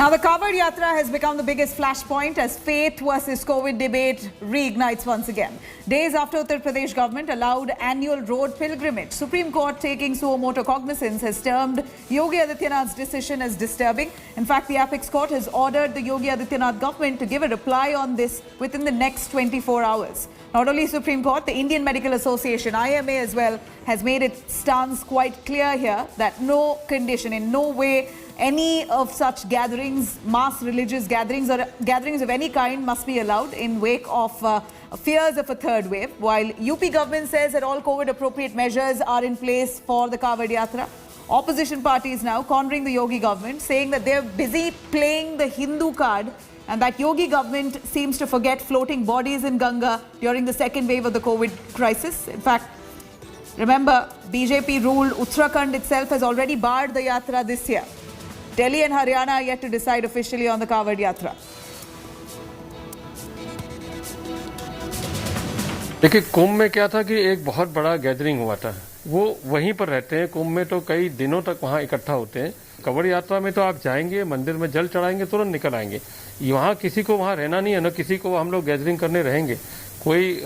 Now, the Kavod Yatra has become the biggest flashpoint as faith versus COVID debate reignites once again. Days after Uttar Pradesh government allowed annual road pilgrimage, Supreme Court taking suo motu cognizance has termed Yogi Adityanath's decision as disturbing. In fact, the Apex Court has ordered the Yogi Adityanath government to give a reply on this within the next 24 hours. Not only Supreme Court, the Indian Medical Association, IMA as well, has made its stance quite clear here that no condition, in no way, any of such gatherings, mass religious gatherings or gatherings of any kind must be allowed in wake of fears of a third wave. While UP government says that all COVID appropriate measures are in place for the Kavod Yatra, opposition parties now cornering the Yogi government, saying that they're busy playing the Hindu card and that Yogi government seems to forget floating bodies in Ganga during the second wave of the COVID crisis. In fact, remember, BJP ruled Uttarakhand itself has already barred the Yatra this year. Delhi and Haryana are yet to decide officially on the Kavod Yatra. देखिए, कुंभ में क्या था कि एक बहुत बड़ा gathering हुआ था। वो वहीं पर रहते हैं। कुंभ में तो कई दिनों तक वहाँ इकट्ठा होते हैं। कवड़ यात्रा में तो आप जाएंगे, मंदिर में जल चढ़ाएंगे, तुरंत निकल आएंगे। वहाँ किसी को वहाँ रहना नहीं है, न किसी को हम लोग गैदरिंग करने रहेंगे। कोई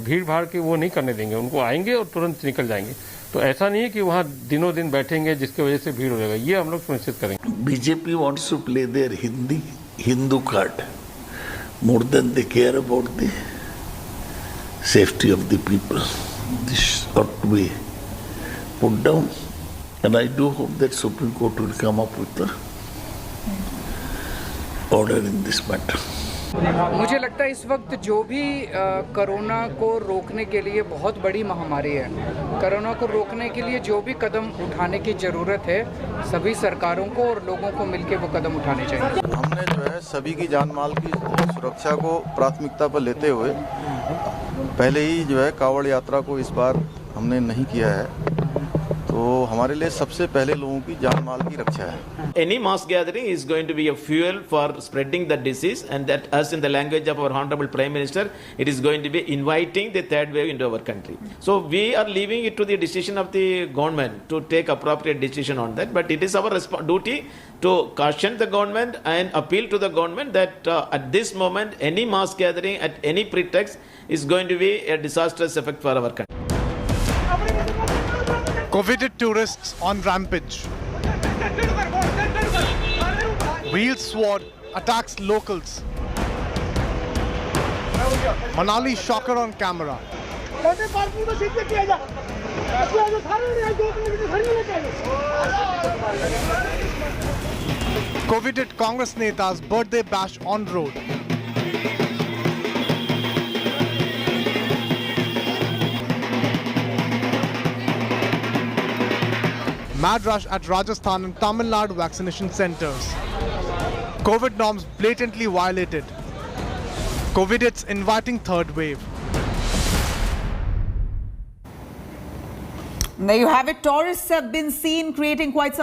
भीड़ भाड़ के वो नहीं करने देंगे। उनको आएंगे और तुरंत निकल जाएंगे। तो ऐसा नहीं है कि वहाँ दिनों दिन बैठेंगे जिसकी वजह से भीड़ हो जाएगा। ये हम लोग सुनिश्चित करेंगे। BJP wants to play their Hindu card more than they care about the safety of the people. This ought to be put down, and I do hope that Supreme Court will come up with the order in this matter. मुझे लगता है इस वक्त जो भी corona को रोकने के लिए बहुत बड़ी महामारी है, कोरोना को रोकने के लिए जो भी कदम उठाने की ज़रूरत है, सभी सरकारों को और लोगों को मिलकर वो कदम उठाने चाहिए। हमने जो है सभी की जान माल की सुरक्षा को प्राथमिकता पर लेते हुए पहले ही जो है कावड़ यात्रा को इस बार हमने नहीं किया है। तो हमारे लिए सबसे पहले लोगों की जान माल की रक्षा है। Any mass gathering is going to be a fuel for spreading the disease, and that, as in the language of our Honorable Prime Minister, it is going to be inviting the third wave into our country. So we are leaving it to the decision of the government to take appropriate decision on that. But it is our duty to caution the government and appeal to the government that at this moment, any mass gathering at any pretext is going to be a disastrous effect for our country. Coveted tourists on rampage. Wheeled sword attacks locals. Manali shocker on camera. Coveted Congress Neta's birthday bash on road. Mad rush at Rajasthan and Tamil Nadu vaccination centers. COVID norms blatantly violated. COVID's inviting third wave. There you have it. Tourists have been seen creating quite some